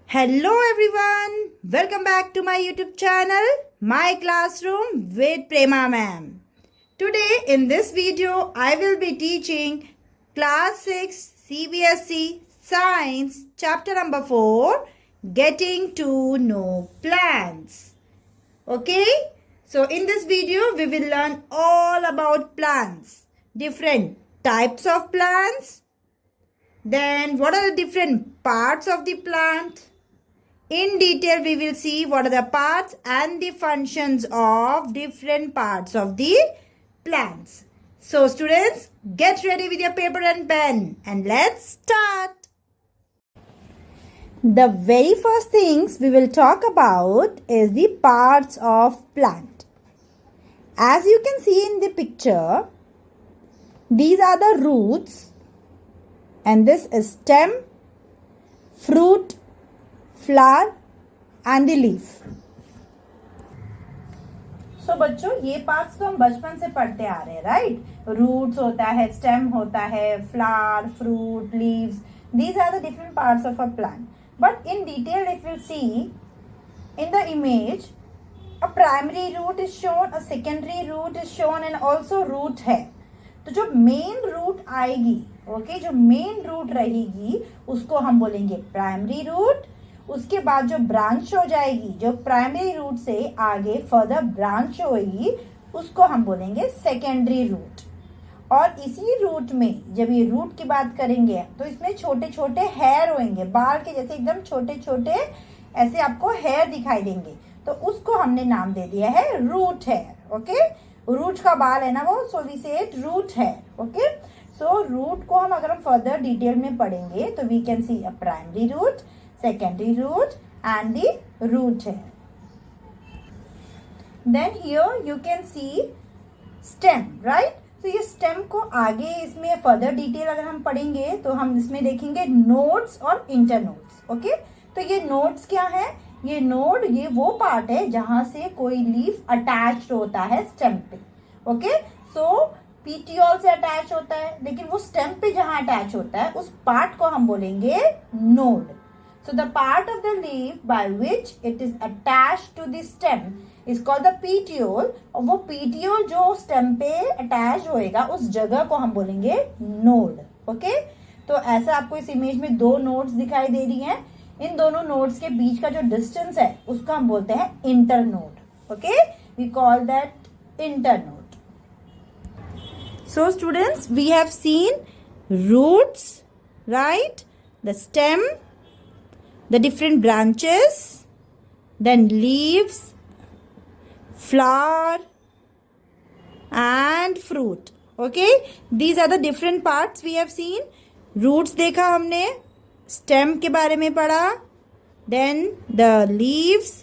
Hello everyone, welcome back to my YouTube channel, My Classroom with Prema Ma'am. Today in this video, I will be teaching Class 6 CBSE Science Chapter number 4, Getting to Know Plants. Okay, so in this video, we will learn all about plants, different types of plants, then what are the different parts of the plant. In detail, we will see what are the parts and the functions of different parts of the plants. So students, get ready with your paper and pen and let's start. The very first things we will talk about is the parts of plant. As you can see in the picture, these are the roots and this is stem, fruit, flower and the leaf. So बच्चों, ये parts तो हम बचपन से पढ़ते आ रहे हैं, right? Roots होता है, स्टेम होता है, flower, fruit, leaves. These are the different parts of a plant. But in detail if you see in the image, a primary root is shown, a secondary root is shown and also root है. तो जो main root आएगी, okay, जो main root रहेगी उसको हम बोलेंगे primary root. उसके बाद जो ब्रांच हो जाएगी, जो प्राइमरी रूट से आगे फर्दर ब्रांच होगी, उसको हम बोलेंगे सेकेंडरी रूट. और इसी रूट में जब ये रूट की बात करेंगे तो इसमें छोटे छोटे हेयर होंगे, बाल के जैसे एकदम छोटे छोटे ऐसे आपको हेयर दिखाई देंगे, तो उसको हमने नाम दे दिया है रूट हेयर. ओके, रूट का बाल है ना वो, so we say it root hair. Okay, so root को हम अगर हम फर्दर डिटेल में पढ़ेंगे तो we can see a primary root, secondary root and the root hair. Then here you can see stem, right? तो ये stem को आगे इसमें further detail अगर हम पढ़ेंगे तो हम इसमें देखेंगे nodes और internodes. ओके, तो ये nodes क्या है? ये node ये वो पार्ट है जहां से कोई लीफ अटैच्ड होता है स्टेम पे. ओके, सो पीटियोल से अटैच होता है, लेकिन वो स्टेम पे जहां अटैच होता है उस पार्ट को हम बोलेंगे node. So the part of the leaf by which it is attached to the stem is called the petiole. और वो petiole जो stem पे attach होएगा उस जगह को हम बोलेंगे node. ओके, तो ऐसा आपको इस इमेज में दो नोड्स दिखाई दे रही हैं. इन दोनों नोड्स के बीच का जो डिस्टेंस है उसको हम बोलते हैं internode. Okay, we call that internode. So students, we have seen roots, right? The stem, the different branches, then leaves, flower and fruit. Okay, these are the different parts we have seen. Roots देखा हमने, stem के बारे में पढ़ा, then the leaves,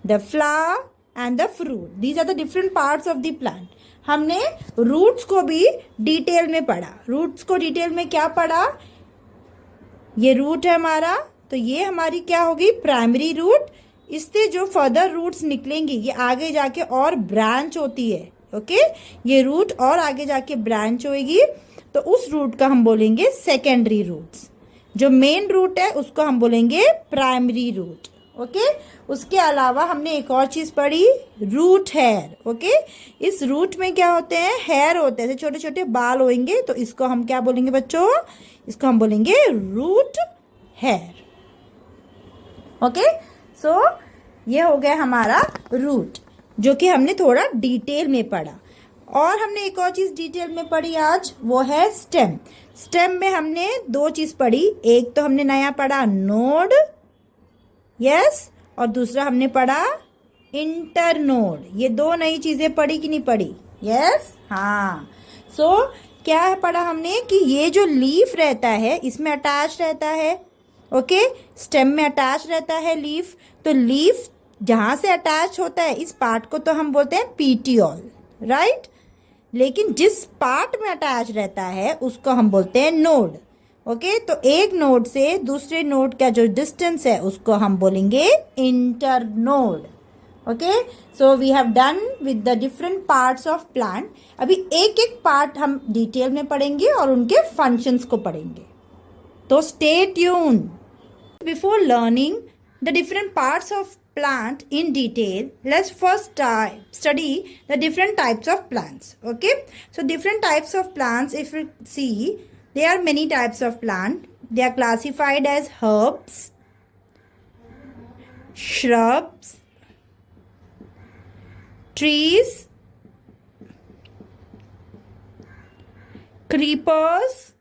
the flower and the fruit. These are the different parts of the plant. हमने roots को भी detail में पढ़ा. roots को डिटेल में क्या पढ़ा? ये रूट है हमारा, तो ये हमारी क्या होगी? Primary root. इससे जो फर्दर रूट्स निकलेंगी ये आगे जाके और ब्रांच होती है. ओके, ये रूट और आगे जाके ब्रांच होगी, तो उस रूट का हम बोलेंगे सेकेंडरी रूट्स. जो मेन रूट है उसको हम बोलेंगे प्राइमरी रूट. ओके, उसके अलावा हमने एक और चीज पढ़ी, रूट हेयर. ओके, इस रूट में क्या होते हैं? हेयर होते हैं, छोटे छोटे बाल होंगे, तो इसको हम क्या बोलेंगे बच्चों? इसको हम बोलेंगे रूट हेयर. ओके, सो ये हो गया हमारा रूट, जो कि हमने थोड़ा डिटेल में पढ़ा. और हमने एक और चीज डिटेल में पढ़ी आज, वो है स्टेम. स्टेम में हमने दो चीज पढ़ी. एक तो हमने नया पढ़ा नोड, यस, और दूसरा हमने पढ़ा इंटरनोड. ये दो नई चीजें पढ़ी कि नहीं पढ़ी? यस, हाँ. सो क्या पढ़ा हमने कि ये जो लीफ रहता है इसमें अटैच रहता है. ओके, स्टेम में अटैच रहता है लीफ, तो लीफ जहां से अटैच होता है इस पार्ट को तो हम बोलते हैं पीटियोल, राइट? लेकिन जिस पार्ट में अटैच रहता है उसको हम बोलते हैं नोड. ओके, तो एक नोड से दूसरे नोड का जो डिस्टेंस है उसको हम बोलेंगे internode. Okay, so we have done with the different parts of plant. अभी एक एक पार्ट हम डिटेल में पढ़ेंगे और उनके फंक्शंस को पढ़ेंगे, तो stay tune. Before learning the different parts of plant in detail, let's first study the different types of plants. Okay, so different types of plants, if you see, there are many types of plant. They are classified as herbs, shrubs, trees, creepers,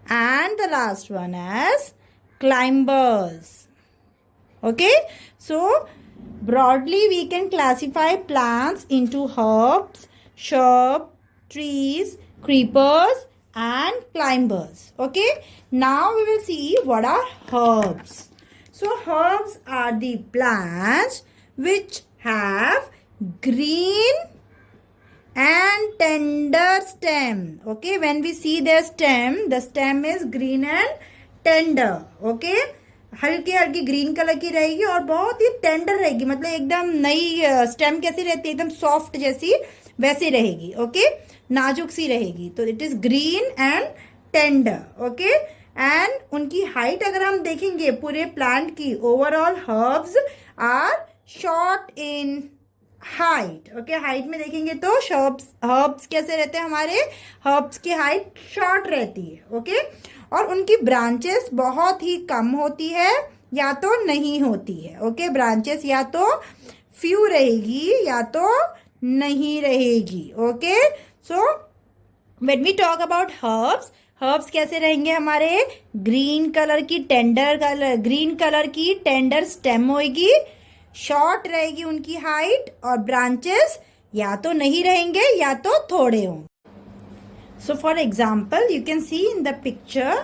and the last one as climbers. Okay, so broadly we can classify plants into herbs, shrubs, trees, creepers, and climbers. Okay, now we will see what are herbs. So herbs are the plants which have green and tender stem. Okay, when we see their stem, the stem is green and tender. Okay, हल्की हल्की green colour की रहेगी और बहुत ही tender रहेगी, मतलब एकदम नई स्टेम कैसी रहती है, एकदम सॉफ्ट जैसी वैसी रहेगी. ओके, नाजुक सी रहेगी. तो it is green and tender. Okay, and उनकी हाइट अगर हम देखेंगे पूरे प्लांट की, overall herbs are short in height. Okay, height में देखेंगे तो हर्ब्स कैसे रहते हैं, हमारे हर्ब्स की हाइट शॉर्ट रहती है. ओके, और उनकी ब्रांचेस बहुत ही कम होती है या तो नहीं होती है. ओके, ब्रांचेस या तो फ्यू रहेगी या तो नहीं रहेगी. Okay, so when we talk about herbs कैसे रहेंगे, हमारे ग्रीन कलर की टेंडर स्टेम होगी, शॉर्ट रहेगी उनकी हाइट, और ब्रांचेस या तो नहीं रहेंगे या तो थोड़े हों. So for example, you can see in the picture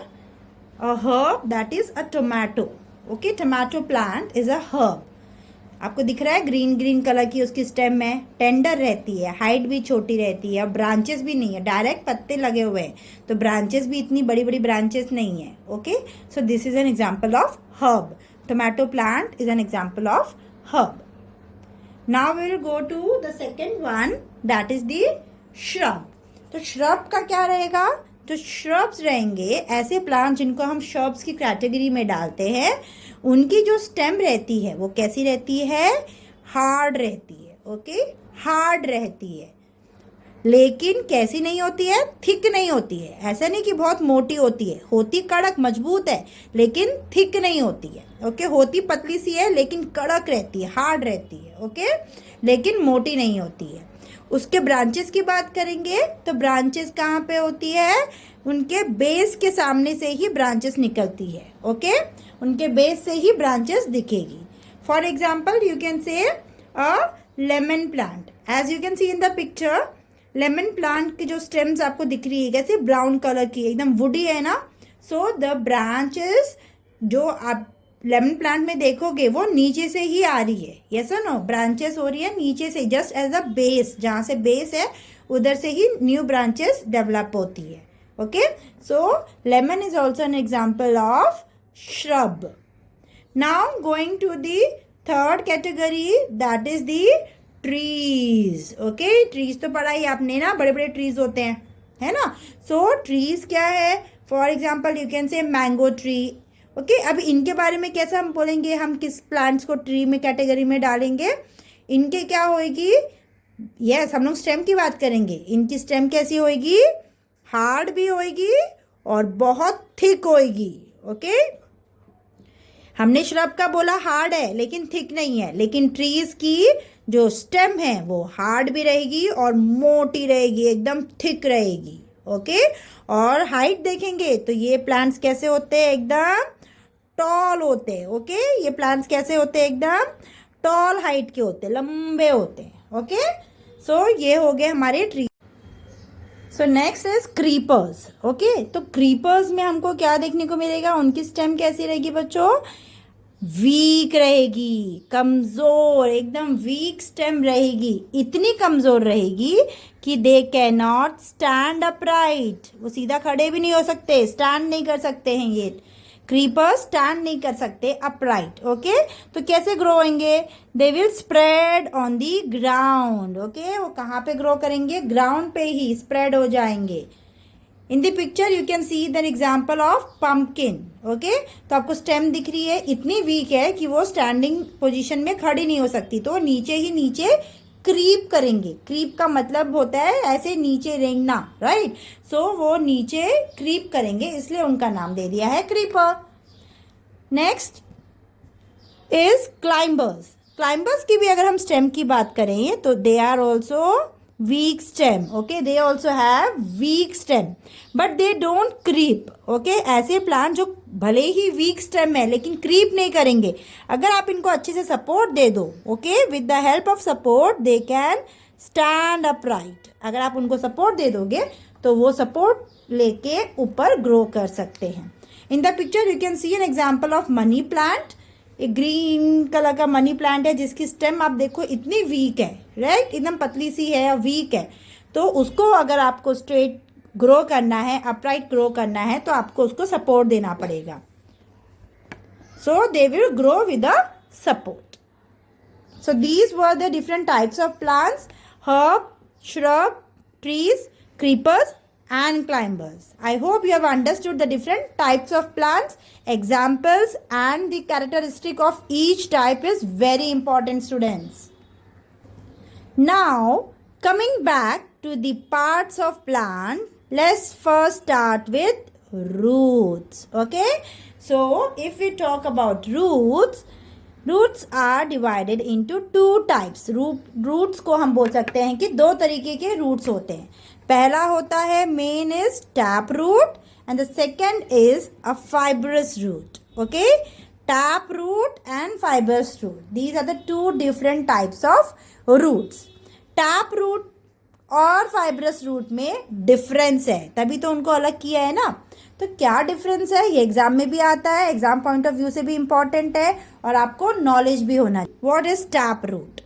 a herb that is a tomato. Okay, tomato plant is a herb. आपको दिख रहा है ग्रीन कलर की उसकी स्टेम में, टेंडर रहती है, हाइट भी छोटी रहती है, ब्रांचेस भी नहीं है, डायरेक्ट पत्ते लगे हुए हैं, तो ब्रांचेस भी इतनी बड़ी बड़ी ब्रांचेस नहीं है. Okay, so this is an example of herb. Tomato plant is an example of herb. Now we will go to the second one, that is the shrub. तो श्रब का क्या रहेगा, तो श्रब्स रहेंगे ऐसे प्लांट जिनको हम श्रब्स की कैटेगरी में डालते हैं. उनकी जो स्टेम रहती है वो कैसी रहती है, हार्ड रहती है. ओके, हार्ड रहती है, लेकिन कैसी नहीं होती है, थिक नहीं होती है. ऐसा नहीं कि बहुत मोटी होती है, होती कड़क मजबूत है लेकिन थिक नहीं होती है. ओके, होती पतली सी है लेकिन कड़क रहती है, हार्ड रहती है. ओके, लेकिन मोटी नहीं होती है. उसके ब्रांचेस की बात करेंगे तो ब्रांचेस कहाँ पे होती है, उनके बेस के सामने से ही ब्रांचेस निकलती है. ओके, उनके बेस से ही ब्रांचेस दिखेगी. For example you can say a lemon plant. As you can see in the picture, lemon plant की जो स्टेम्स आपको दिख रही है कैसे ब्राउन कलर की, एकदम वुडी है ना. सो द ब्रांचेस जो आप लेमन प्लांट में देखोगे वो नीचे से ही आ रही है. यस और नो, ब्रांचेस हो रही है नीचे से, जस्ट एज अ बेस, जहाँ से बेस है उधर से ही न्यू ब्रांचेस डेवलप होती है. Okay, so lemon is also an example of shrub. Now going to the third category, that is the trees. Okay, trees तो पढ़ा ही आपने ना, बड़े बड़े ट्रीज होते हैं, है ना. सो ट्रीज क्या है, फॉर एग्जाम्पल यू कैन से मैंगो ट्री. ओके, अब इनके बारे में कैसे हम बोलेंगे, हम किस प्लांट्स को ट्री में कैटेगरी में डालेंगे, इनके क्या होएगी, यस हम लोग स्टेम की बात करेंगे. इनकी स्टेम कैसी होएगी, हार्ड भी होएगी और बहुत थिक होएगी. ओके, हमने श्रब का बोला हार्ड है लेकिन थिक नहीं है, लेकिन ट्रीज की जो स्टेम है वो हार्ड भी रहेगी और मोटी रहेगी, एकदम थिक रहेगी. ओके, और हाइट देखेंगे तो ये प्लांट्स कैसे होते हैं, एकदम टॉल होते हैं. ओके, ये प्लांट्स कैसे होते हैं, एकदम टॉल हाइट के होते हैं, लंबे होते हैं. ओके, सो ये हो गए हमारे tree. So next is creepers. Okay, तो क्रीपर्स में हमको क्या देखने को मिलेगा, उनकी स्टेम कैसी रहेगी बच्चों, वीक रहेगी, कमजोर, एकदम वीक स्टेम रहेगी. इतनी कमजोर रहेगी कि they can not stand upright, वो सीधा खड़े भी नहीं हो सकते, स्टैंड नहीं कर सकते हैं. ये क्रीपर्स स्टैंड नहीं कर सकते अपराइट. ओके, तो कैसे ग्रो होंगे, they will spread on the ground. Okay, वो कहाँ पे ग्रो करेंगे, ग्राउंड पे ही स्प्रेड हो जाएंगे. इन the picture you can see the example of pumpkin. Okay, तो आपको स्टेम दिख रही है, इतनी वीक है कि वो स्टैंडिंग पोजीशन में खड़ी नहीं हो सकती, तो नीचे ही नीचे क्रीप करेंगे। क्रीप का मतलब होता है ऐसे नीचे रेंगना, राइट। सो वो नीचे क्रीप करेंगे, इसलिए उनका नाम दे दिया है creeper. Next is climbers. Climbers की भी अगर हम स्टेम की बात करें तो they are also weak stem, okay, they also have weak stem but they don't creep, okay. ऐसे प्लांट जो भले ही वीक स्टेम है लेकिन क्रीप नहीं करेंगे, अगर आप इनको अच्छे से सपोर्ट दे दो, okay, with the help of support they can stand upright. अगर आप उनको सपोर्ट दे दोगे तो वो सपोर्ट लेके ऊपर ग्रो कर सकते हैं। In the picture you can see an example of money plant. एक ग्रीन कलर का मनी प्लांट है जिसकी स्टेम आप देखो इतनी वीक है, राइट, एकदम पतली सी है या वीक है। तो उसको अगर आपको स्ट्रेट ग्रो करना है, अपराइट ग्रो करना है, तो आपको उसको सपोर्ट देना पड़ेगा। So they will grow with a support. So these were the different types of plants: herb, shrub, trees, creepers and climbers. I hope you have understood the different types of plants, examples and the characteristic of each type is very important, students. Now coming back to the parts of plant, let's first start with roots, okay. So if we talk about roots, roots are divided into two types. Roots को हम बोल सकते हैं कि दो तरीके के roots होते हैं। पहला होता है main is tap root and the second is a fibrous root, okay. Tap root and fibrous root, these are the two different types of roots. Tap root और फाइब्रस रूट में डिफरेंस है, तभी तो उनको अलग किया है ना। तो क्या डिफरेंस है, ये एग्जाम में भी आता है, एग्जाम पॉइंट ऑफ व्यू से भी इंपॉर्टेंट है और आपको नॉलेज भी होना चाहिए। व्हाट इज टैप रूट,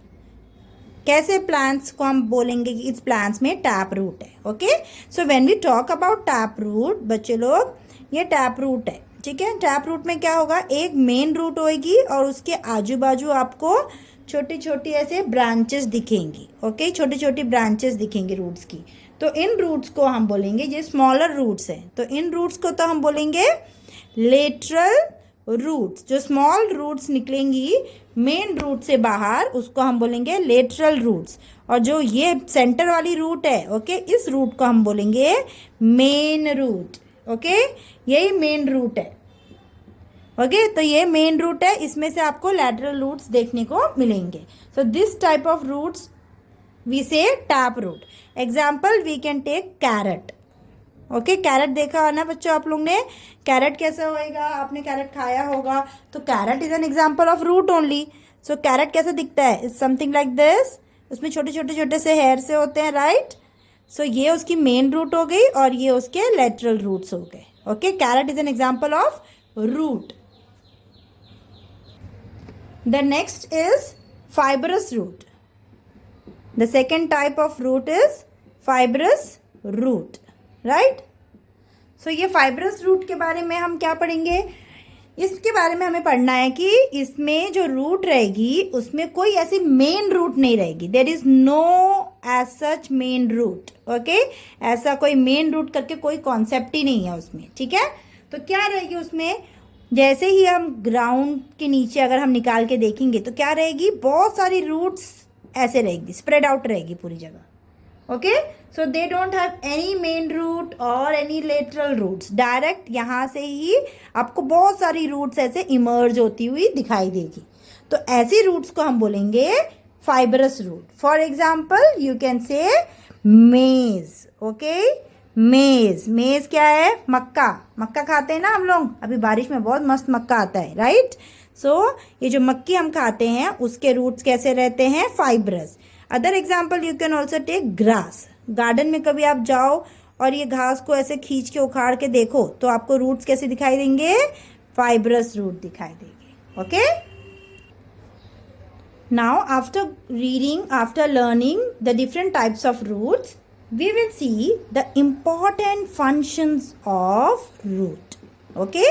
कैसे प्लांट्स को हम बोलेंगे कि इस प्लांट्स में टैप रूट है, okay. So when we talk about tap root, बच्चे लोग, ये टैप रूट है, ठीक है। टैप रूट में क्या होगा, एक मेन रूट होगी और उसके आजू बाजू आपको छोटी छोटी ऐसे ब्रांचेस दिखेंगी, ओके, छोटी छोटी ब्रांचेस दिखेंगी रूट्स की। तो इन रूट्स को हम बोलेंगे, ये स्मॉलर रूट्स हैं, तो इन रूट्स को तो हम बोलेंगे लेटरल रूट्स। जो स्मॉल रूट्स निकलेंगी मेन रूट से बाहर, उसको हम बोलेंगे लेटरल रूट्स। और जो ये सेंटर वाली रूट है, ओके, इस रूट को हम बोलेंगे मेन रूट, ओके, यही मेन रूट है, ओके। तो ये मेन रूट है, इसमें से आपको लैटरल रूट्स देखने को मिलेंगे। So this type of roots we say tap root. Example we can take carrot, okay. Carrot देखा है ना बच्चों आप लोग ने, कैरेट कैसा होएगा, आपने कैरेट खाया होगा, तो carrot is an example of root only. So carrot कैसा दिखता है, इज समथिंग लाइक दिस, उसमें छोटे छोटे छोटे से हेयर से होते हैं, राइट। सो ये उसकी मेन रूट हो गई और ये उसके लेटरल रूट्स हो गए, okay. Carrot is an example of root. The next is fibrous root. The second type of root is fibrous root, right? So ये fibrous root के बारे में हम क्या पढ़ेंगे, इसके बारे में हमें पढ़ना है कि इसमें जो रूट रहेगी उसमें कोई ऐसी मेन रूट नहीं रहेगी। There is no as such main root, okay? ऐसा कोई मेन रूट करके कोई कॉन्सेप्ट ही नहीं है उसमें, ठीक है। तो क्या रहेगी उसमें, जैसे ही हम ग्राउंड के नीचे अगर हम निकाल के देखेंगे तो क्या रहेगी, बहुत सारी रूट्स ऐसे रहेगी, स्प्रेड आउट रहेगी पूरी जगह, okay. So they don't have any main root और एनी लेटरल रूट्स, डायरेक्ट यहाँ से ही आपको बहुत सारी रूट्स ऐसे इमर्ज होती हुई दिखाई देगी। तो ऐसी रूट्स को हम बोलेंगे fibrous root. For example you can say maize, okay. मेज, मेज क्या है, मक्का, मक्का खाते हैं ना हम लोग, अभी बारिश में बहुत मस्त मक्का आता है, राइट। सो ये जो मक्की हम खाते हैं उसके रूट्स कैसे रहते हैं, fibrous. Other example you can also take grass. Garden में कभी आप जाओ और ये घास को ऐसे खींच के उखाड़ के देखो तो आपको रूट्स कैसे दिखाई देंगे, फाइब्रस रूट दिखाई देंगे, okay. Now after reading, after learning the different types of roots, we will see the important functions of root, okay।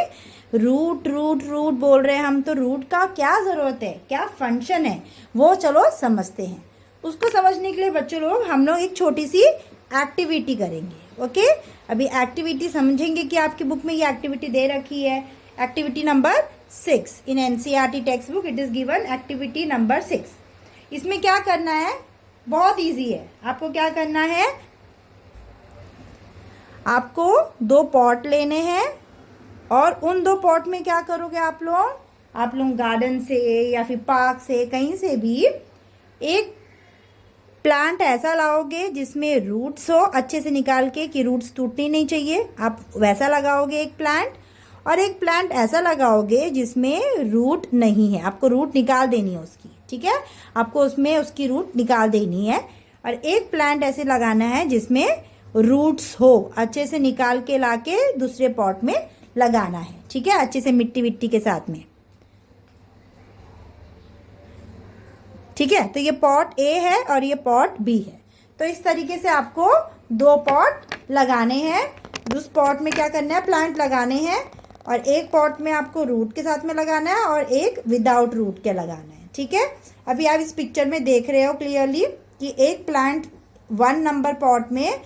Root root root बोल रहे हैं हम, तो रूट का क्या ज़रूरत है, क्या फंक्शन है, वो चलो समझते हैं। उसको समझने के लिए बच्चों लोग हम लोग एक छोटी सी एक्टिविटी करेंगे, ओके। अभी एक्टिविटी समझेंगे कि आपकी बुक में ये एक्टिविटी दे रखी है। Activity number 6 in NCERT text book it is given activity number 6। इसमें क्या करना है, बहुत इजी है। आपको क्या करना है, आपको 2 पॉट लेने हैं और उन 2 पॉट में क्या करोगे आप लोग गार्डन से या फिर पार्क से कहीं से भी एक प्लांट ऐसा लाओगे जिसमें रूट्स हो, अच्छे से निकाल के कि रूट्स टूटनी नहीं चाहिए, आप वैसा लगाओगे एक प्लांट। और एक प्लांट ऐसा लगाओगे जिसमें रूट नहीं है, आपको रूट निकाल देनी है उसकी, ठीक है, आपको उसमें उसकी रूट निकाल देनी है। और एक प्लांट ऐसे लगाना है जिसमें रूट्स हो, अच्छे से निकाल के लाके दूसरे पॉट में लगाना है, ठीक है, अच्छे से मिट्टी विट्टी के साथ में, ठीक है। तो ये पॉट ए है और ये पॉट बी है। तो इस तरीके से आपको 2 पॉट लगाने हैं। उस पॉट में क्या करना है, प्लांट लगाने हैं और एक पॉट में आपको रूट के साथ में लगाना है और एक विदाउट रूट के लगाना है, ठीक है। अभी आप इस पिक्चर में देख रहे हो क्लियरली कि एक प्लांट 1 नंबर पॉट में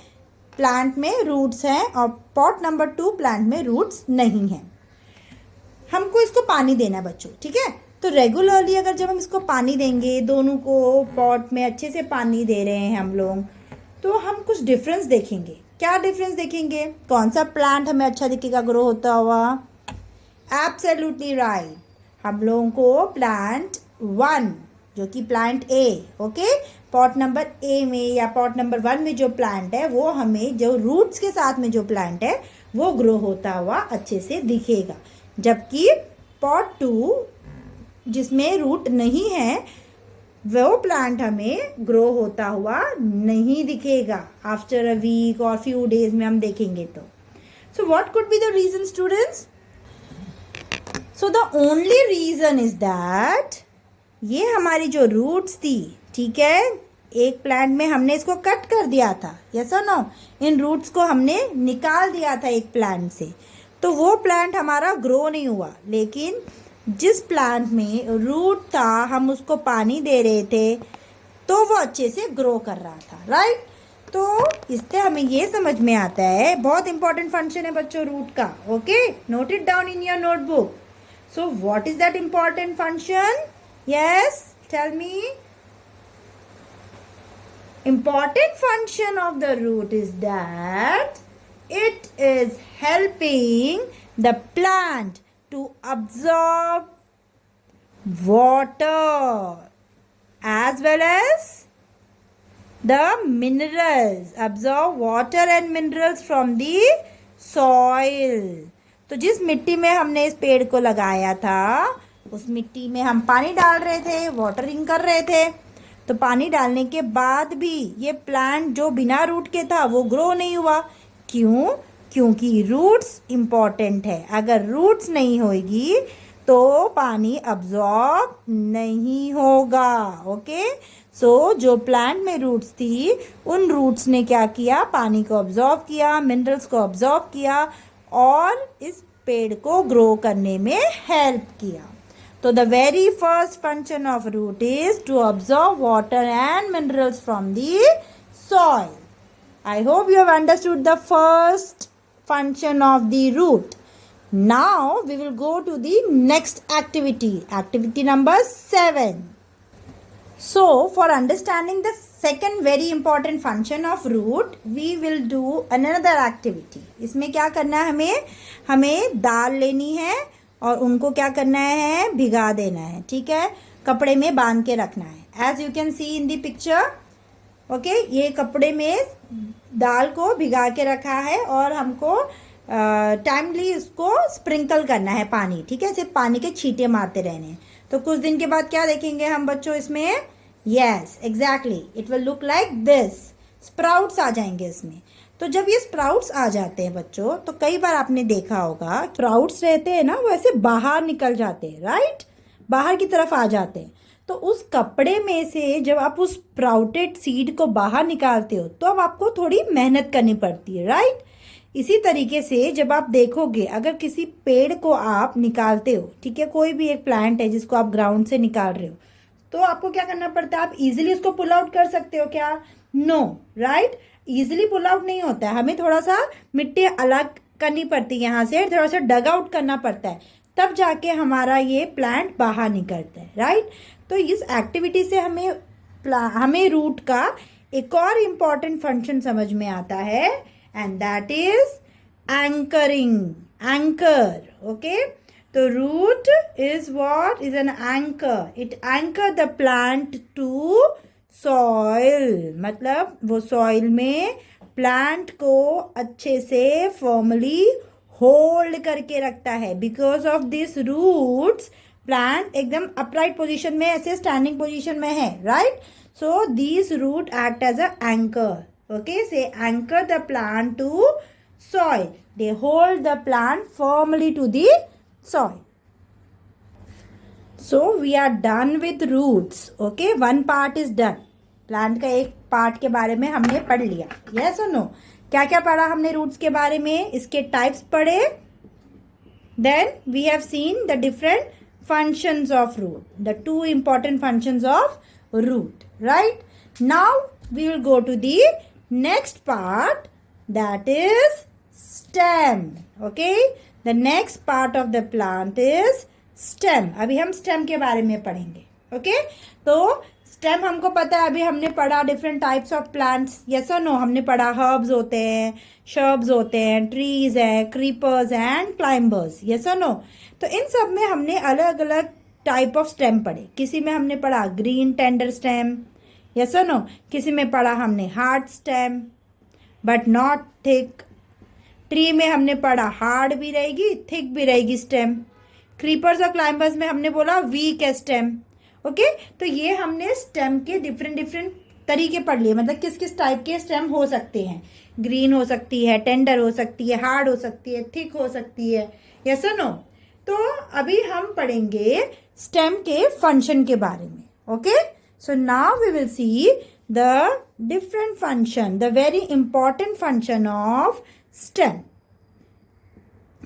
प्लांट में रूट्स हैं और पॉट नंबर 2 प्लांट में रूट्स नहीं हैं। हमको इसको पानी देना है बच्चों, ठीक है। तो रेगुलरली अगर जब हम इसको पानी देंगे, दोनों को पॉट में अच्छे से पानी दे रहे हैं हम लोग, तो हम कुछ डिफरेंस देखेंगे। क्या डिफरेंस देखेंगे, कौन सा प्लांट हमें अच्छा दिखेगा ग्रो होता हुआ? एब्सोल्युटली राइट, हम लोगों को प्लांट 1 जो कि plant A, okay, pot number A में या पॉट नंबर 1 में जो प्लांट है वो हमें जो रूट्स के साथ में जो प्लांट है वो ग्रो होता हुआ अच्छे से दिखेगा। जबकि पॉट 2 जिसमें रूट नहीं है वो प्लांट हमें ग्रो होता हुआ नहीं दिखेगा। आफ्टर अ वीक और फ्यू डेज में हम देखेंगे तो। So what could be the reason students? So the only reason is that ये हमारी जो रूट्स थी, ठीक है, एक प्लांट में हमने इसको कट कर दिया था, यस और नो, इन रूट्स को हमने निकाल दिया था एक प्लांट से, तो वो प्लांट हमारा ग्रो नहीं हुआ। लेकिन जिस प्लांट में रूट था हम उसको पानी दे रहे थे तो वो अच्छे से ग्रो कर रहा था, राइट। तो इससे हमें ये समझ में आता है, बहुत इंपॉर्टेंट फंक्शन है बच्चों रूट का, okay, note it down in your notebook. So what is that important function? Yes, tell me. Important function of the root is that it is helping the plant to absorb water as well as the minerals, absorb water and minerals from the soil. तो जिस मिट्टी में हमने इस पेड़ को लगाया था उस मिट्टी में हम पानी डाल रहे थे, वाटरिंग कर रहे थे, तो पानी डालने के बाद भी ये प्लांट जो बिना रूट के था वो ग्रो नहीं हुआ। क्यों? क्योंकि रूट्स इम्पॉर्टेंट है। अगर रूट्स नहीं होगी तो पानी अब्जॉर्ब नहीं होगा, ओके। सो जो प्लांट में रूट्स थी उन रूट्स ने क्या किया, पानी को अब्जॉर्ब किया, मिनरल्स को अब्जॉर्ब किया और इस पेड़ को ग्रो करने में हेल्प किया। So the very first function of root is to absorb water and minerals from the soil. I hope you have understood the first function of the root. Now we will go to the next activity, activity number 7. So for understanding the second very important function of root, we will do another activity. इसमें क्या करना है, हमें दाल लेनी है और उनको क्या करना है, भिगा देना है, ठीक है, कपड़े में बांध के रखना है। As you can see in the picture, okay, ये कपड़े में दाल को भिगा के रखा है और हमको टाइमली इसको स्प्रिंकल करना है पानी, ठीक है, सिर्फ पानी के छींटे मारते रहने हैं। तो कुछ दिन के बाद क्या देखेंगे हम बच्चों इसमें? Yes, exactly, it will look like this, sprouts आ जाएंगे इसमें। तो जब ये स्प्राउट्स आ जाते हैं बच्चों, तो कई बार आपने देखा होगा स्प्राउट्स रहते हैं ना, वो ऐसे बाहर निकल जाते हैं, राइट, बाहर की तरफ आ जाते हैं। तो उस कपड़े में से जब आप उस स्प्राउटेड सीड को बाहर निकालते हो तो अब आपको थोड़ी मेहनत करनी पड़ती है, राइट। इसी तरीके से जब आप देखोगे, अगर किसी पेड़ को आप निकालते हो, ठीक है, कोई भी एक प्लांट है जिसको आप ग्राउंड से निकाल रहे हो, तो आपको क्या करना पड़ता है? आप इजीली उसको पुल आउट कर सकते हो क्या? No, right, easily pull out नहीं होता है, हमें थोड़ा सा मिट्टी अलग करनी पड़ती है, यहाँ से थोड़ा सा डग आउट करना पड़ता है, तब जाके हमारा ये प्लांट बाहर निकलता है, राइट। तो इस एक्टिविटी से हमें रूट का एक और इम्पॉर्टेंट फंक्शन समझ में आता है, and that is anchoring, anchor, okay. तो root is what is an anchor, it anchor the plant to soil, मतलब वो सॉइल में प्लांट को अच्छे से फॉर्मली होल्ड करके रखता है। Because of this roots plant एकदम अपराइट पोजीशन में, ऐसे स्टैंडिंग पोजीशन में है, right. So this root act as a anchor, okay, say anchor the plant to soil, they hold the plant firmly to the soil. So we are done with roots, okay, one part is done. Plant का एक part के बारे में हमने पढ़ लिया, yes or no? क्या क्या पढ़ा हमने रूट्स के बारे में, इसके टाइप्स पढ़े, then we have seen the different functions of root, the two important functions of root, right? Now we will go to the next part, that is stem, okay, the next part of the plant is stem. अभी हम stem के बारे में पढ़ेंगे, okay. तो stem हमको पता है, अभी हमने पढ़ा different types of plants, yes or no? हमने पढ़ा herbs होते हैं, shrubs होते हैं, trees हैं, creepers and climbers, yes or no? तो इन सब में हमने अलग अलग type of stem पढ़े। किसी में हमने पढ़ा green tender stem, यस और नो, किसी में पढ़ा हमने hard stem but not thick, tree में हमने पढ़ा हार्ड भी रहेगी थिक भी रहेगी स्टेम, क्रीपर्स और क्लाइंबर्स में हमने बोला वीक है स्टेम, ओके। तो ये हमने स्टेम के डिफरेंट तरीके पढ़ लिए, मतलब किस किस टाइप के स्टेम हो सकते हैं, ग्रीन हो सकती है, टेंडर हो सकती है, हार्ड हो सकती है, थिक हो सकती है, यस और नो। तो अभी हम पढ़ेंगे स्टेम के फंक्शन के बारे में, okay. So now we will see the different function, the very important function of stem.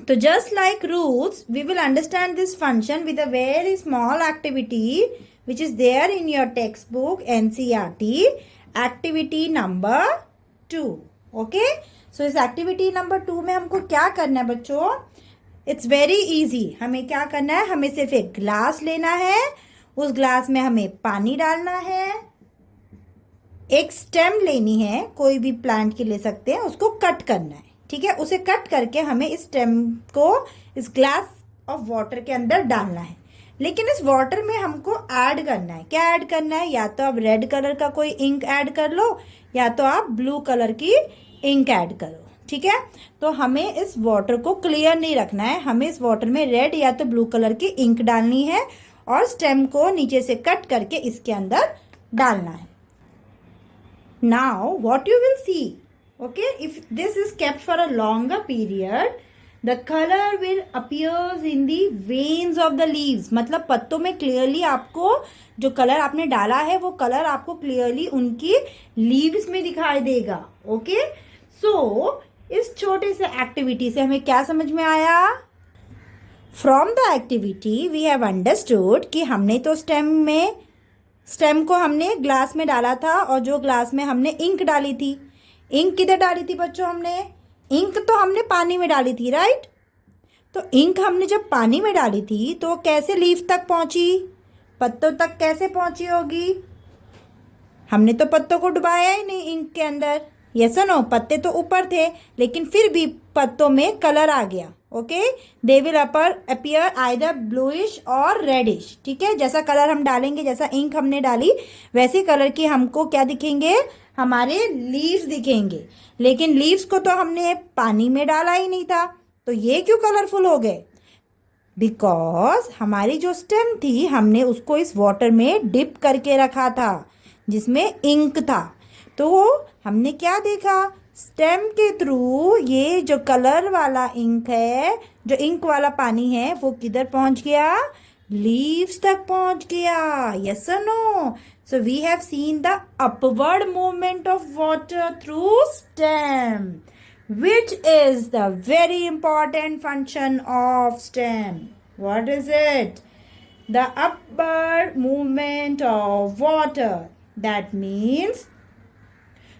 So just like roots, we will understand this function with a very small activity which is there in your textbook NCERT, activity number 2. Okay? So इस activity number 2 में हमको क्या करना है बच्चों? It's very easy. हमें क्या करना है? हमें सिर्फ एक ग्लास लेना है, उस ग्लास में हमें पानी डालना है, एक स्टेम लेनी है, कोई भी प्लांट की ले सकते हैं, उसको कट करना है, ठीक है। उसे कट करके हमें इस स्टेम को इस ग्लास ऑफ वाटर के अंदर डालना है। लेकिन इस वाटर में हमको ऐड करना है, क्या ऐड करना है, या तो आप रेड कलर का कोई इंक ऐड कर लो, या तो आप ब्लू कलर की इंक ऐड करो, ठीक है। तो हमें इस वाटर को क्लियर नहीं रखना है, हमें इस वाटर में रेड या तो ब्लू कलर की इंक डालनी है और स्टेम को नीचे से कट करके इसके अंदर डालना है। Now what you will see, okay, if this is kept for a longer period, the colour will appears in the veins of the leaves, मतलब पत्तों में क्लियरली आपको जो कलर आपने डाला है वो कलर आपको क्लियरली उनकी लीव्स में दिखाई देगा, ओके। सो इस छोटे से एक्टिविटी से हमें क्या समझ में आया? From the activity we have understood कि हमने तो स्टेम को हमने ग्लास में डाला था, और जो ग्लास में हमने इंक डाली थी, इंक किधर डाली थी बच्चों हमने? इंक तो हमने पानी में डाली थी, राइट। तो इंक हमने जब पानी में डाली थी तो कैसे लीफ तक पहुंची, पत्तों तक कैसे पहुंची होगी? हमने तो पत्तों को डुबाया ही नहीं इंक के अंदर, यस और नो। पत्ते तो ऊपर थे लेकिन फिर भी पत्तों में कलर आ गया, okay. They will appear either bluish और रेडिश, ठीक है। जैसा कलर हम डालेंगे, जैसा इंक हमने डाली वैसे कलर की हमको क्या दिखेंगे, हमारे लीव्स दिखेंगे। लेकिन लीव्स को तो हमने पानी में डाला ही नहीं था, तो ये क्यों कलरफुल हो गए? बिकॉज हमारी जो स्टेम थी हमने उसको इस वाटर में डिप करके रखा था जिसमें इंक था। तो हमने क्या देखा, स्टेम के थ्रू ये जो कलर वाला इंक है, जो इंक वाला पानी है, वो किधर पहुंच गया? लीव्स तक पहुंच गया, यस और no. So we have seen the upward movement of water through stem, which is the very important function of stem. What is it? The upward movement of water. That means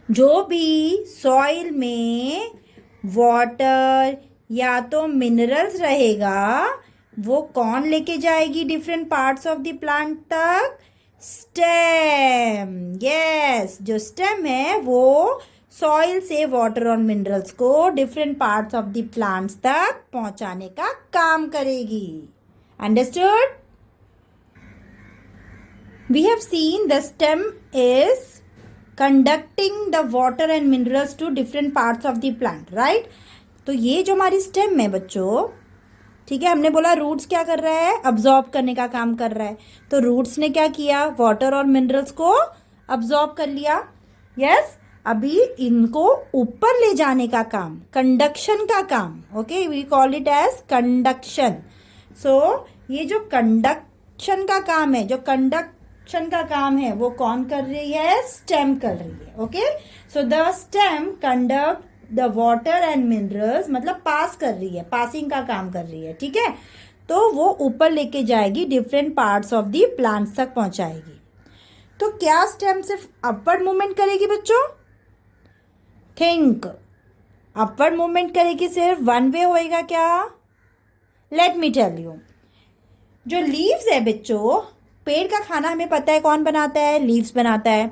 जो भी soil में water या तो minerals रहेगा वो कौन लेके जाएगी different parts of the plant तक? स्टेम। यस, जो स्टेम है वो सॉइल से वाटर और मिनरल्स को different parts of the plants तक पहुंचाने का काम करेगी। Understood? We have seen the stem is conducting the water and minerals to different parts of the plant, right? तो ये जो हमारी स्टेम है बच्चों, ठीक है, हमने बोला रूट्स क्या कर रहा है? अब्जॉर्ब करने का काम कर रहा है। तो रूट्स ने क्या किया? वाटर और मिनरल्स को अब्जॉर्ब कर लिया। यस, अभी इनको ऊपर ले जाने का काम, कंडक्शन का काम, okay, we call it as conduction. So ये जो कंडक्शन का काम है, जो कंडक्शन का काम है वो कौन कर रही है? स्टेम कर रही है। Okay, so the stem conduct the water and minerals, मतलब पास कर रही है, पासिंग का काम कर रही है, ठीक है। तो वो ऊपर लेके जाएगी, different parts of the plants तक पहुंचाएगी। तो क्या स्टेम सिर्फ अपवर्ड मूवमेंट करेगी बच्चों? थिंक, अपवर्ड मूवमेंट करेगी, सिर्फ वन वे होएगा क्या? Let me tell you. जो लीव्स है बच्चों, पेड़ का खाना हमें पता है कौन बनाता है? लीव्स बनाता है।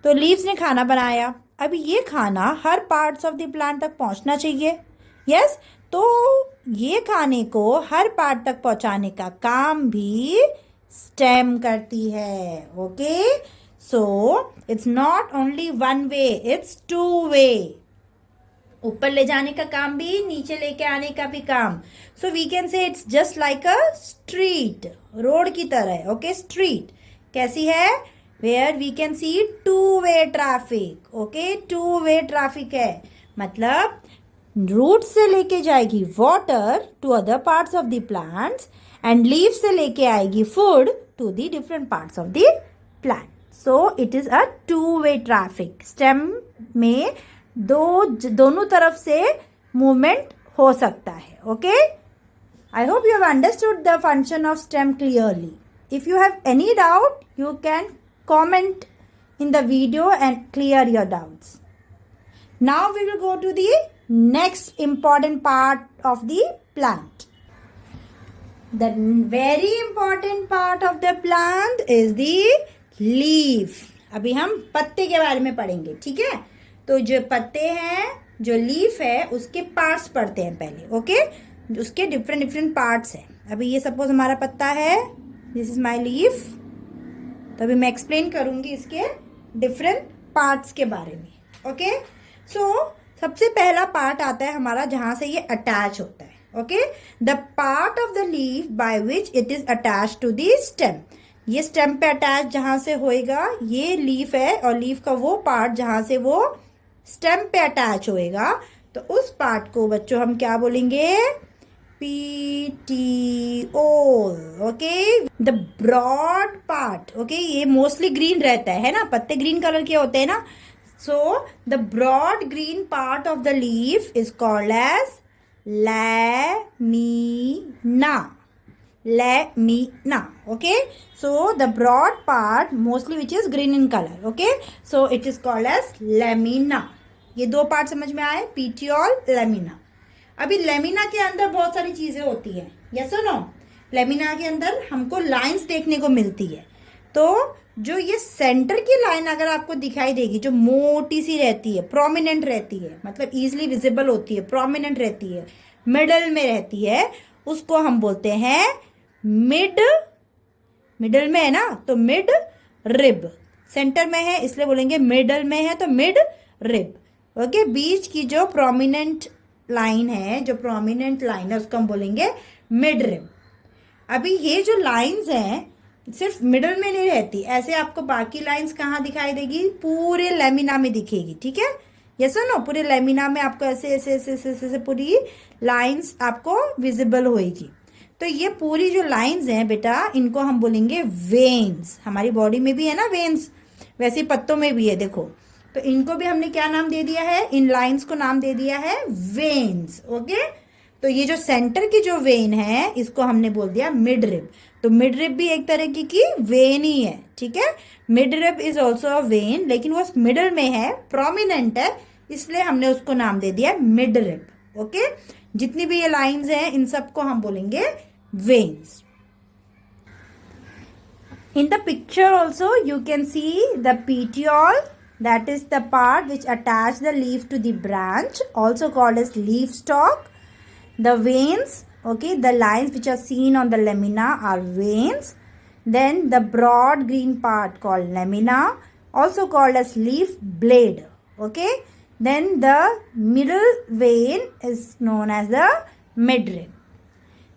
तो लीव्स ने खाना बनाया, अभी ये खाना हर पार्ट्स ऑफ द प्लांट तक पहुंचना चाहिए। यस, तो ये खाने को हर पार्ट तक पहुंचाने का काम भी स्टेम करती है। Okay, so it's not only one way, it's two way. ऊपर ले जाने का काम भी, नीचे लेके आने का भी काम। So we can say it's just like a street, road की तरह। ओके, स्ट्रीट कैसी है? Where we can see two way traffic. Okay, two way traffic है, मतलब रूट से लेके जाएगी water to other parts of the plants and leave से लेके आएगी food to the different parts of the plant. So it is a two way traffic. Stem में दोनों तरफ से मूवमेंट हो सकता है। Okay, I hope you have understood the function of stem clearly. If you have any doubt, you can comment in the video and clear your doubts. Now we will go to the next important part of the plant. The very important part of the plant is the leaf. अभी हम पत्ते के बारे में पढ़ेंगे, ठीक है? तो जो पत्ते हैं, जो लीफ है, उसके पार्ट्स पढ़ते हैं पहले। ओके, उसके डिफरेंट डिफरेंट पार्ट्स हैं। अभी ये सपोज हमारा पत्ता है, दिस इज माई लीफ। तो अभी मैं एक्सप्लेन करूंगी इसके डिफरेंट पार्ट्स के बारे में। ओके, सो सबसे पहला पार्ट आता है हमारा जहां से ये अटैच होता है। Okay, the part of the leaf by which it is attach to the stem. ये स्टेम पे अटैच जहां से होएगा, ये लीफ है, और लीफ का वो पार्ट जहां से वो स्टेम पे अटैच होएगा, तो उस पार्ट को बच्चों हम क्या बोलेंगे? petiole. Okay, the broad part. Okay, ये मोस्टली ग्रीन रहता है ना, पत्ते ग्रीन कलर के होते हैं ना। So the broad green part of the leaf is called as lamina. Lamina. Okay, so the broad part mostly which is green in colour. Okay, so it is called as lamina. ये दो part समझ में आए, petiole, lamina. अभी lamina के अंदर बहुत सारी चीजें होती है, यस और नो? लेमिना के अंदर हमको लाइंस देखने को मिलती है। तो जो ये सेंटर की लाइन अगर आपको दिखाई देगी, जो मोटी सी रहती है, प्रोमिनेंट रहती है, मतलब इजीली विजिबल होती है, प्रोमिनेंट रहती है, मिडल में रहती है, उसको हम बोलते हैं मिडल में है ना, तो मिड रिब। सेंटर में है इसलिए बोलेंगे मिडल में है, तो मिड रिब। ओके, बीच की जो प्रोमिनेंट लाइन है, जो प्रोमिनेंट लाइन है, उसको हम बोलेंगे मिड रिब। अभी ये जो लाइंस हैं सिर्फ मिडल में नहीं रहती, ऐसे आपको बाकी लाइंस कहाँ दिखाई देगी? पूरे लेमिना में दिखेगी, ठीक है? यस और नो? पूरे लेमिना में आपको ऐसे ऐसे ऐसे ऐसे ऐसे पूरी लाइंस आपको विजिबल होएगी। तो ये पूरी जो लाइंस हैं बेटा, इनको हम बोलेंगे वेन्स। हमारी बॉडी में भी है ना वेन्स, वैसे पत्तों में भी है, देखो। तो इनको भी हमने क्या नाम दे दिया है? इन लाइंस को नाम दे दिया है वेन्स। ओके, तो ये जो सेंटर की जो वेन है, इसको हमने बोल दिया मिड रिब। तो मिड रिब भी एक तरह की वेन ही है, ठीक है? Mid rib is also a when, लेकिन वो मिडल में है, प्रोमिनेंट है, इसलिए हमने उसको नाम दे दिया मिड रिब। ओके, जितनी भी ये लाइंस हैं, इन सबको हम बोलेंगे veins. In the picture also you can see the petiole, that is the part which attach the leaf to the branch, also called as leaf stalk. The veins, okay, the lines which are seen on the lamina are veins. Then the broad green part called lamina, also called as leaf blade, okay. Then the middle vein is known as the midrib.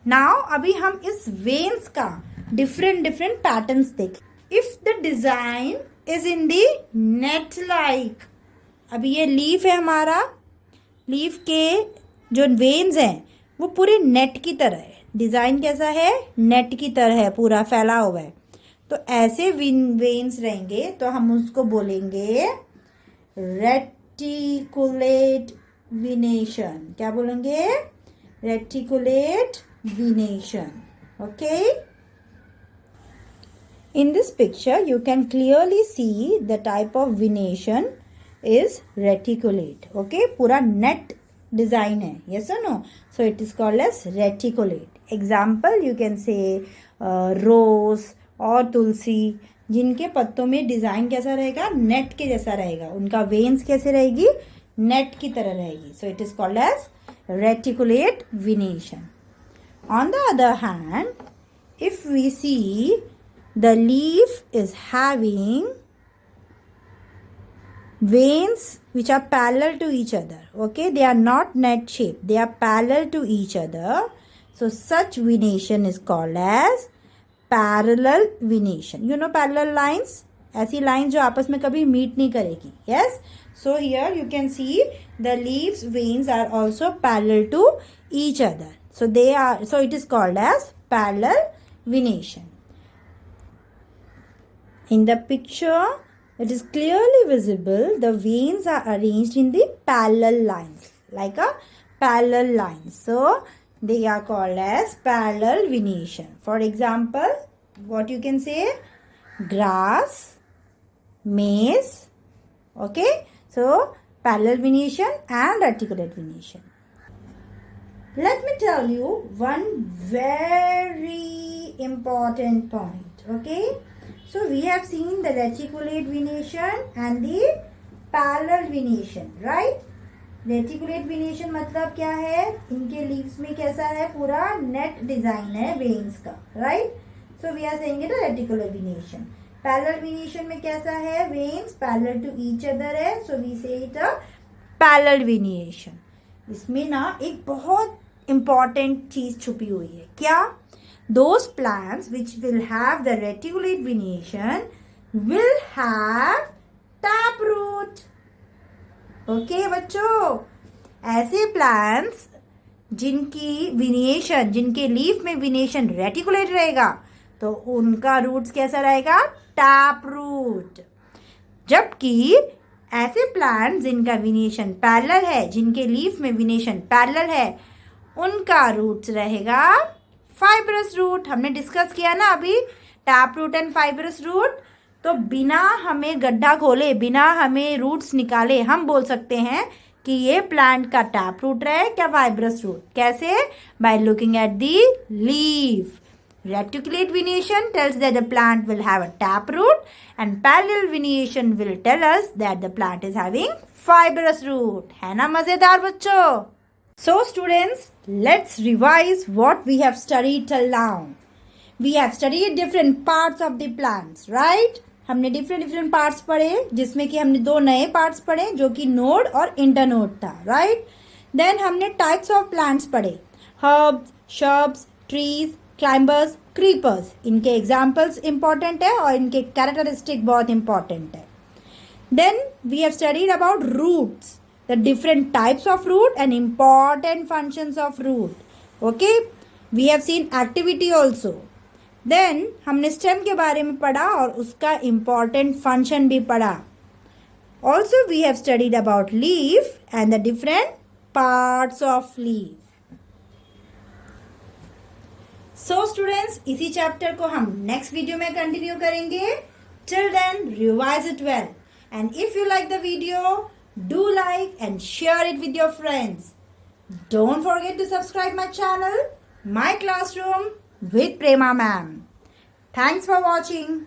Now अभी हम इस veins का different patterns देखें. If the design is in the net like, अभी ये leaf है हमारा, leaf के जो veins हैं वो पूरे नेट की तरह है. डिज़ाइन कैसा है? नेट की तरह है, पूरा फैला हुआ है. तो ऐसे वेन्स रहेंगे तो हम उसको बोलेंगे रेटिकुलेट विनेशन. क्या बोलेंगे? Reticulate विनेशन. Okay. In this picture you can clearly see the type of venation is reticulate. Okay, पूरा net design है. Yes or no? So it is called as reticulate. Example you can say rose और तुलसी, जिनके पत्तों में design कैसा रहेगा? Net के जैसा रहेगा. उनका वेन्स कैसे रहेगी? नेट की तरह रहेगी. So it is called as reticulate venation. On the other hand, if we see the leaf is having veins which are parallel to each other. Okay, they are not net shape, they are parallel to each other. So such venation is called as parallel venation. You know parallel lines? ऐसी lines जो आपस में कभी meet नहीं करेगी. Yes. So here you can see the leaves veins are also parallel to each other. So they are. So it is called as parallel venation. In the picture, it is clearly visible the veins are arranged in the parallel lines, like a parallel line. So they are called as parallel venation. For example, what you can say? Grass, maize. Okay. So parallel venation and reticulate venation. Let me tell you one very important point. Okay. So we have seen the reticulate venation and the parallel venation, right? Reticulate venation मतलब क्या है? इनके leaves में कैसा है? पूरा net design है veins का, right? So we are saying it a reticulate venation. Parallel venation में कैसा है? Veins parallel to each other है, so we say it a parallel venation. इसमें ना एक बहुत important चीज छुपी हुई है. क्या? Those plants which will have the reticulate venation will have taproot. Okay बच्चों, ऐसे plants जिनकी विनिएशन, जिनके लीफ में विनिएशन रेटिकुलेट रहेगा तो उनका रूट्स कैसा रहेगा? Tap root. जबकि ऐसे प्लांट जिनका विनिएशन पैरेलल है, जिनके लीफ में विनिएशन पैरेलल है, उनका रूट्स रहेगा फाइब्रस रूट. हमने डिस्कस किया ना अभी tap root and fibrous root. तो बिना हमें गड्ढा खोले, बिना हमें रूट्स निकाले हम बोल सकते हैं कि ये प्लांट का टैप रूट है क्या फाइब्रस रूट. कैसे? By looking at the leaf. Reticulate venation tells that the plant will have a tap root and parallel venation will tell us that the plant is having fibrous root. है ना मजेदार बच्चों? So students, let's revise what we have studied till now. We have studied different parts of the plants, right? हमने different parts पढ़े, जिसमें कि हमने दो नए parts पढ़े जो कि node और internode था, right? Then हमने types of plants पढ़े, herbs, shrubs, trees, climbers, creepers. इनके examples important है और इनके characteristic बहुत important है. Then we have studied about roots, the different types of root and important functions of root. Okay, we have seen activity also. Then हमने stem के बारे में पढ़ा और उसका important function भी पढ़ा. Also we have studied about leaf and the different parts of leaf. So students, इसी चैप्टर को हम नेक्स्ट वीडियो में कंटिन्यू करेंगे. Till then, revise it well. And if you like the video, do like and share it with your friends. Don't forget to subscribe my channel, My Classroom. with Prema ma'am. Thanks for watching.